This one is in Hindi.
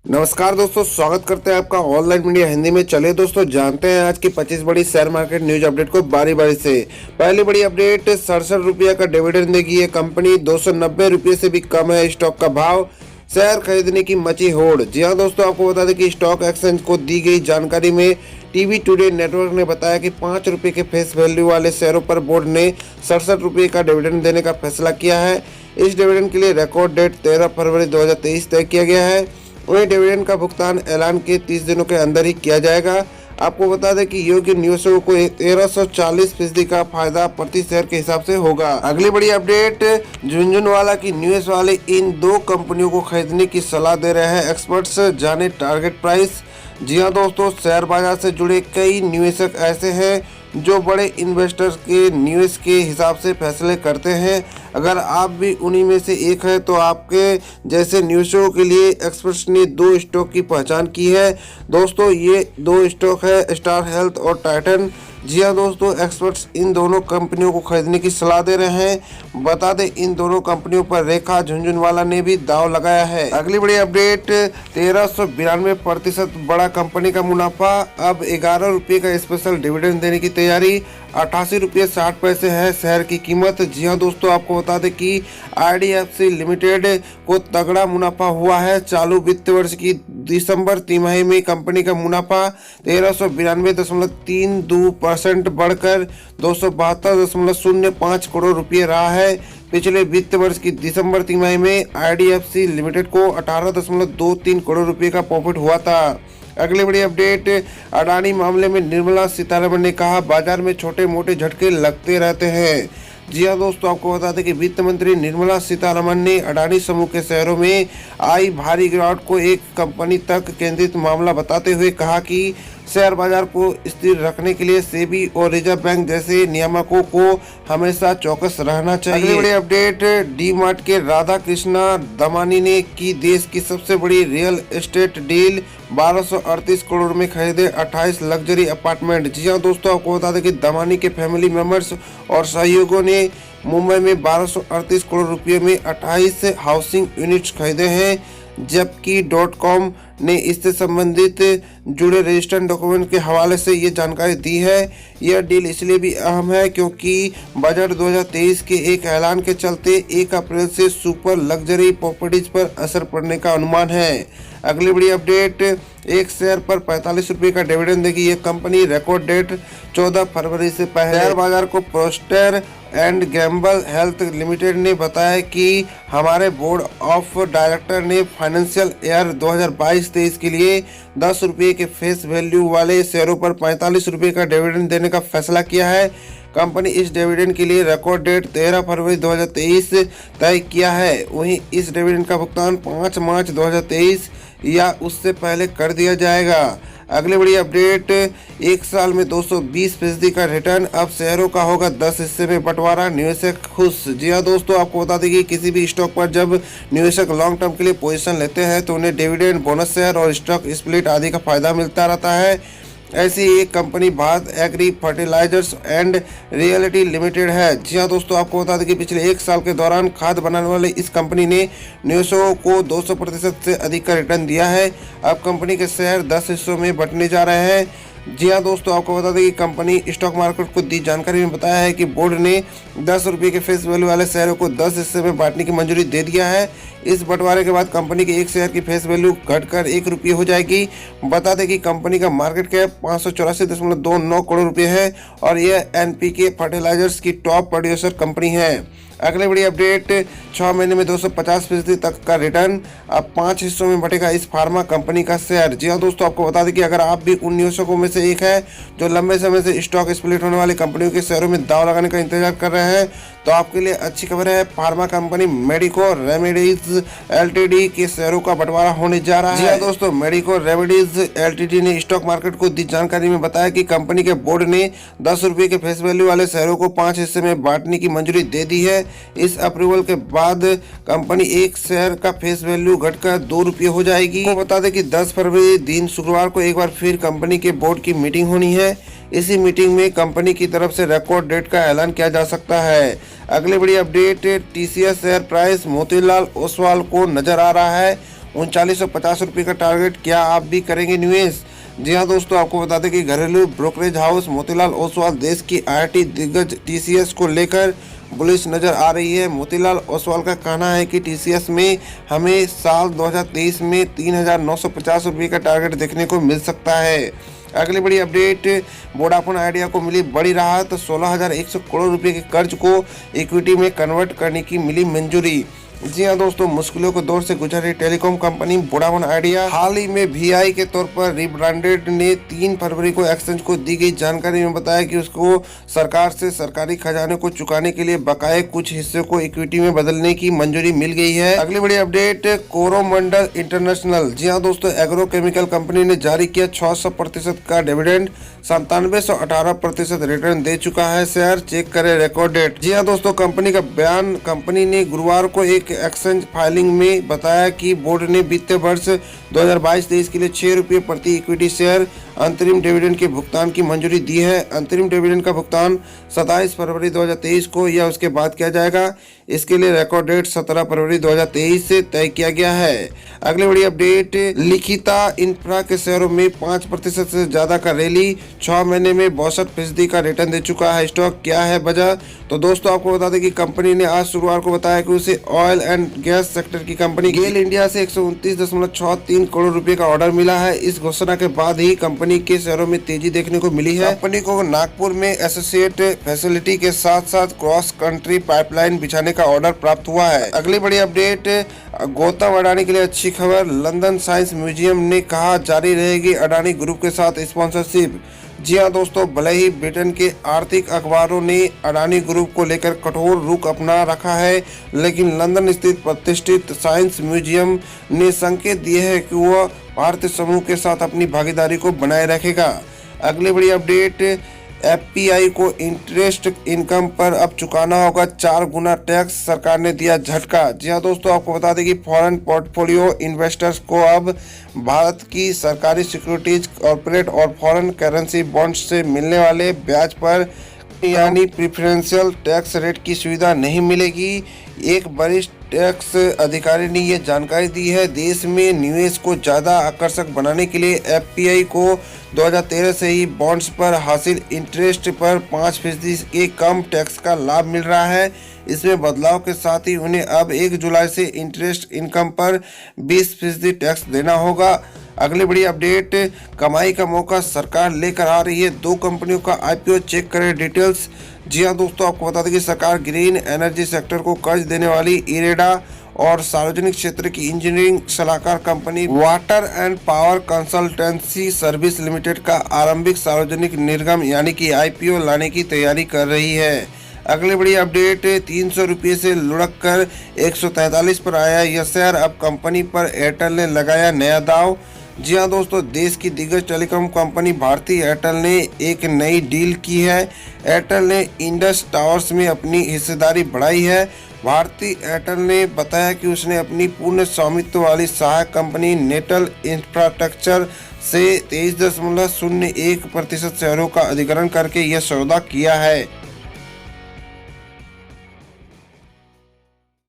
नमस्कार दोस्तों, स्वागत करते हैं आपका ऑनलाइन मीडिया हिंदी में। चलिए दोस्तों, जानते हैं आज की 25 बड़ी शेयर मार्केट न्यूज अपडेट को बारी बारी से। पहली बड़ी अपडेट, 67 रुपये का डिविडेंड देगी ये कंपनी। 290 रुपये से भी कम है स्टॉक का भाव। शेयर खरीदने की मची होड़। जी हाँ दोस्तों, आपको बता दें कि स्टॉक एक्सचेंज को दी गई जानकारी में टीवी टुडे नेटवर्क ने बताया कि 5 रुपये के फेस वैल्यू वाले शेयरों पर बोर्ड ने 67 रुपये का डिविडेंड देने का फैसला किया है। इस डिविडेंड के लिए रिकॉर्ड डेट 13 फरवरी 2023 तय किया गया है। वहीं डिविडेंड का भुगतान ऐलान के 30 दिनों के अंदर ही किया जाएगा। आपको बता दें कि योग्य निवेशकों को 1340% का फायदा प्रति शेयर के हिसाब से होगा। अगली बड़ी अपडेट, झुनझुनवाला की निवेश वाले इन दो कंपनियों को खरीदने की सलाह दे रहे हैं एक्सपर्ट्स। जाने टारगेट प्राइस। जी हाँ दोस्तों, शेयर बाजार से जुड़े कई निवेशक ऐसे हैं जो बड़े इन्वेस्टर्स के निवेश के हिसाब से फैसले करते हैं। अगर आप भी उन्हीं में से एक हैं तो आपके जैसे निवेशकों के लिए एक्सपर्ट्स ने दो स्टॉक की पहचान की है। दोस्तों, ये दो स्टॉक है स्टार हेल्थ और टाइटन। जी हाँ दोस्तों, एक्सपर्ट्स इन दोनों कंपनियों को खरीदने की सलाह दे रहे हैं। बता दें, इन दोनों कंपनियों पर रेखा झुनझुनवाला ने भी दांव लगाया है। अगली बड़ी अपडेट, 1392% बड़ा कंपनी का मुनाफा। अब 11 रुपये का स्पेशल डिविडेंड देने की तैयारी। 88 रुपये 60 पैसे है शेयर की कीमत। जी हाँ दोस्तों, आपको बता दें कि IDFC लिमिटेड को तगड़ा मुनाफा हुआ है। चालू वित्त वर्ष की दिसंबर तिमाही में कंपनी का मुनाफा 1392.32% बढ़कर 272.05 करोड़ रुपये रहा है। पिछले वित्त वर्ष की दिसंबर तिमाही में IDFC लिमिटेड को 18.23 करोड़ रुपये का प्रॉफिट हुआ था। अगली बड़ी अपडेट, अडानी मामले में निर्मला सीतारमण ने कहा बाजार में छोटे मोटे झटके लगते रहते हैं। जी हाँ दोस्तों, आपको बता दें कि वित्त मंत्री निर्मला सीतारमण ने अडानी समूह के शेयरों में आई भारी गिरावट को एक कंपनी तक केंद्रित मामला बताते हुए कहा कि शेयर बाजार को स्थिर रखने के लिए सेबी और रिजर्व बैंक जैसे नियामकों को हमेशा चौकस रहना चाहिए। अगली बड़ी अपडेट, डी मार्ट के राधा कृष्णा दमानी ने की देश की सबसे बड़ी रियल एस्टेट डील। 1238 करोड़ में खरीदे 28 लग्जरी अपार्टमेंट। जी हाँ दोस्तों, आपको बता दें कि दमानी के फैमिली मेंबर्स और सहयोगियों ने मुंबई में 1238 करोड़ रुपये में 28 हाउसिंग यूनिट्स खरीदे हैं। जबकि .com ने इससे संबंधित जुड़े रजिस्टर्ड डॉक्यूमेंट के हवाले से ये जानकारी दी है। यह डील इसलिए भी अहम है क्योंकि बजट 2023 के एक ऐलान के चलते 1 अप्रैल से सुपर लग्जरी प्रॉपर्टीज पर असर पड़ने का अनुमान है। अगली बड़ी अपडेट, एक शेयर पर 45 रुपये का डिविडेंड देगी ये कंपनी। रिकॉर्ड डेट 14 फरवरी से पहले। शेयर बाजार को प्रोस्टर एंड गैम्बल हेल्थ लिमिटेड ने बताया कि हमारे बोर्ड ऑफ डायरेक्टर ने फाइनेंशियल ईयर 2022-23 के लिए 10 रुपये के फेस वैल्यू वाले शेयरों पर 45 रुपये का डिविडेंड देने का फैसला किया है। कंपनी इस डिविडेंड के लिए रिकॉर्ड डेट 13 फरवरी 2023 तय किया है। वहीं इस डिविडेंड का भुगतान 5 मार्च 2023 या उससे पहले कर दिया जाएगा। अगली बड़ी अपडेट, एक साल में 220% का रिटर्न। अब शेयरों का होगा 10 हिस्से में बंटवारा, निवेशक खुश। जी हाँ दोस्तों, आपको बता दें कि किसी भी स्टॉक पर जब निवेशक लॉन्ग टर्म के लिए पोजीशन लेते हैं तो उन्हें डिविडेंड, बोनस शेयर और स्टॉक स्प्लिट आदि का फायदा मिलता रहता है। ऐसी एक company Bharat agri fertilizers and realty limited है। जी हाँ दोस्तों, आपको बता दें कि पिछले एक साल के दौरान खाद बनाने वाले इस कंपनी ने निवेशकों को 200% से अधिक का रिटर्न दिया है। अब कंपनी के शेयर 10 हिस्सों में बंटने जा रहे हैं। जी हाँ दोस्तों, आपको बता दें कि कंपनी स्टॉक मार्केट को दी जानकारी में बताया है कि बोर्ड ने 10 रुपये के फेस वैल्यू वाले शेयरों को 10 हिस्से में बांटने की मंजूरी दे दिया है। इस बंटवारे के बाद कंपनी के एक शेयर की फेस वैल्यू घटकर 1 रुपये हो जाएगी। बता दें कि कंपनी का मार्केट कैप 584.29 करोड़ रुपये है और यह NPK फर्टिलाइजर्स की टॉप प्रोड्यूसर कंपनी है। अगली बड़ी अपडेट, 6 महीने में 250% तक का रिटर्न। अब 5 हिस्सों में बटेगा इस फार्मा कंपनी का शेयर। जी हाँ दोस्तों, आपको बता दें कि अगर आप भी उन निवेशकों में से एक है जो लंबे समय से स्टॉक स्प्लिट होने वाली कंपनियों के शेयरों में दांव लगाने का इंतजार कर रहे हैं तो आपके लिए अच्छी खबर है। Pharma company medico remedies LTD के शेयरों का बंटवारा होने जा रहा है। जी हाँ दोस्तों, मेडिको रेमेडीज LTD ने स्टॉक मार्केट को दी जानकारी में बताया कि कंपनी के बोर्ड ने 10 रुपये के फेस वैल्यू वाले शेयरों को 5 हिस्से में बांटने की मंजूरी दे दी है। इस अप्रूवल के बाद कंपनी एक शेयर का फेस वैल्यू घटकर 2 रुपये हो जाएगी। तो बता दें कि 10 फरवरी दिन शुक्रवार को एक बार फिर कंपनी के बोर्ड की मीटिंग होनी है। इसी मीटिंग में कंपनी की तरफ से रिकॉर्ड डेट का ऐलान किया जा सकता है। अगली बड़ी update, TCS share price Motilal Oswal को नजर आ रहा है। ₹3950 का टारगेट। क्या आप भी करेंगे निवेश? जी हाँ दोस्तों, आपको बता दें कि घरेलू ब्रोकरेज हाउस मोतीलाल ओसवाल देश की आईटी दिग्गज टीसीएस को लेकर बुलिश नजर आ रही है। मोतीलाल ओसवाल का कहना है कि टीसीएस में हमें साल 2023 में ₹3950 का टारगेट देखने को मिल सकता है। अगली बड़ी अपडेट, वोडाफोन आइडिया को मिली बड़ी राहत। 16,100 करोड़ रुपए के कर्ज को इक्विटी में कन्वर्ट करने की मिली मंजूरी। जी हाँ दोस्तों, मुश्किलों के दौर से गुजर रही टेलीकॉम कंपनी वोडाफोन आइडिया हाल ही में वीआई के तौर पर रिब्रांडेड ने 3 फरवरी को एक्सचेंज को दी गई जानकारी में बताया कि उसको सरकार से सरकारी खजाने को चुकाने के लिए बकाये कुछ हिस्से को इक्विटी में बदलने की मंजूरी मिल गई है। अगली बड़ी अपडेट, कोरोमंडल इंटरनेशनल। जी हाँ दोस्तों, एग्रो केमिकल कंपनी ने जारी किया 600% का डिविडेंड, 9718% रिटर्न दे चुका है। शेयर चेक करें रिकॉर्ड डेट। जी हाँ दोस्तों, कंपनी का बयान, कंपनी ने गुरुवार को एक एक्सचेंज फाइलिंग में बताया कि बोर्ड ने वित्तीय वर्ष 2022-23 के लिए ₹6 प्रति इक्विटी शेयर अंतरिम डिविडेंड के भुगतान की मंजूरी दी है। अंतरिम डिविडेंड का भुगतान 27 फरवरी 2023 को या उसके बाद किया जाएगा। इसके लिए रिकॉर्ड डेट 17 फरवरी 2023 से तय किया गया है। अगली बड़ी अपडेट, लिखिता इंफ्रा के शेयरों में 5% से ज्यादा का रैली, 6 महीने में 62% का रिटर्न दे चुका है स्टॉक। क्या है वजह? तो दोस्तों, आपको बता दें कि कंपनी ने आज शुक्रवार को बताया कि उसे ऑयल एंड गैस सेक्टर की कंपनी गेल इंडिया से 129.63 करोड़ रुपए का ऑर्डर मिला है। इस घोषणा के बाद ही कंपनी के शेयरों में तेजी देखने को मिली है। कंपनी को नागपुर में एसोसिएट फैसिलिटी के साथ साथ क्रॉस कंट्री पाइपलाइन बिछाने का ऑर्डर प्राप्त हुआ है। अगली बड़ी अपडेट, गौतम अडानी के लिए अच्छी खबर। लंदन साइंस म्यूजियम ने कहा जारी रहेगी अडानी ग्रुप के साथ स्पॉन्सरशिप। जी हाँ दोस्तों, भले ही ब्रिटेन के आर्थिक अखबारों ने अडानी ग्रुप को लेकर कठोर रुख अपना रखा है, लेकिन लंदन स्थित प्रतिष्ठित साइंस म्यूजियम ने संकेत दिए हैं कि वह भारतीय समूह के साथ अपनी भागीदारी को बनाए रखेगा। अगली बड़ी अपडेट, एफपीआई को इंटरेस्ट इनकम पर अब चुकाना होगा 4 गुना टैक्स, सरकार ने दिया झटका। जी हाँ दोस्तों, आपको बता दें कि फॉरेन पोर्टफोलियो इन्वेस्टर्स को अब भारत की सरकारी सिक्योरिटीज, कॉर्पोरेट और फॉरेन करेंसी बॉन्ड्स से मिलने वाले ब्याज पर यानी प्रिफरेंशियल टैक्स रेट की सुविधा नहीं मिलेगी। एक वरिष्ठ टैक्स अधिकारी ने यह जानकारी दी है। देश में निवेश को ज़्यादा आकर्षक बनाने के लिए एफपीआई को 2013 से ही बॉन्ड्स पर हासिल इंटरेस्ट पर 5% के कम टैक्स का लाभ मिल रहा है। इसमें बदलाव के साथ ही उन्हें अब 1 जुलाई से इंटरेस्ट इनकम पर 20% टैक्स देना होगा। अगली बड़ी अपडेट, कमाई का मौका सरकार लेकर आ रही है। 2 कंपनियों का आईपीओ, चेक करें डिटेल्स। जी हाँ दोस्तों, आपको बता दें कि सरकार ग्रीन एनर्जी सेक्टर को कर्ज देने वाली इरेडा और सार्वजनिक क्षेत्र की इंजीनियरिंग सलाहकार company water and power consultancy service limited का आरंभिक सार्वजनिक निर्गम यानी कि आईपीओ लाने की तैयारी कर रही है। अगली बड़ी अपडेट, ₹300 से लुढ़क कर 143 पर आया यह शेयर। अब कंपनी पर एयरटेल ने लगाया नया दांव। जी हाँ दोस्तों, देश की दिग्गज टेलीकॉम कंपनी भारती एयरटेल ने एक नई डील की है। एयरटेल ने इंडस टावर्स में अपनी हिस्सेदारी बढ़ाई है। भारती एयरटेल ने बताया कि उसने अपनी पूर्ण स्वामित्व वाली सहायक कंपनी नेटल इंफ्रास्ट्रक्चर से 23.01% शेयरों का अधिग्रहण करके यह सौदा किया है।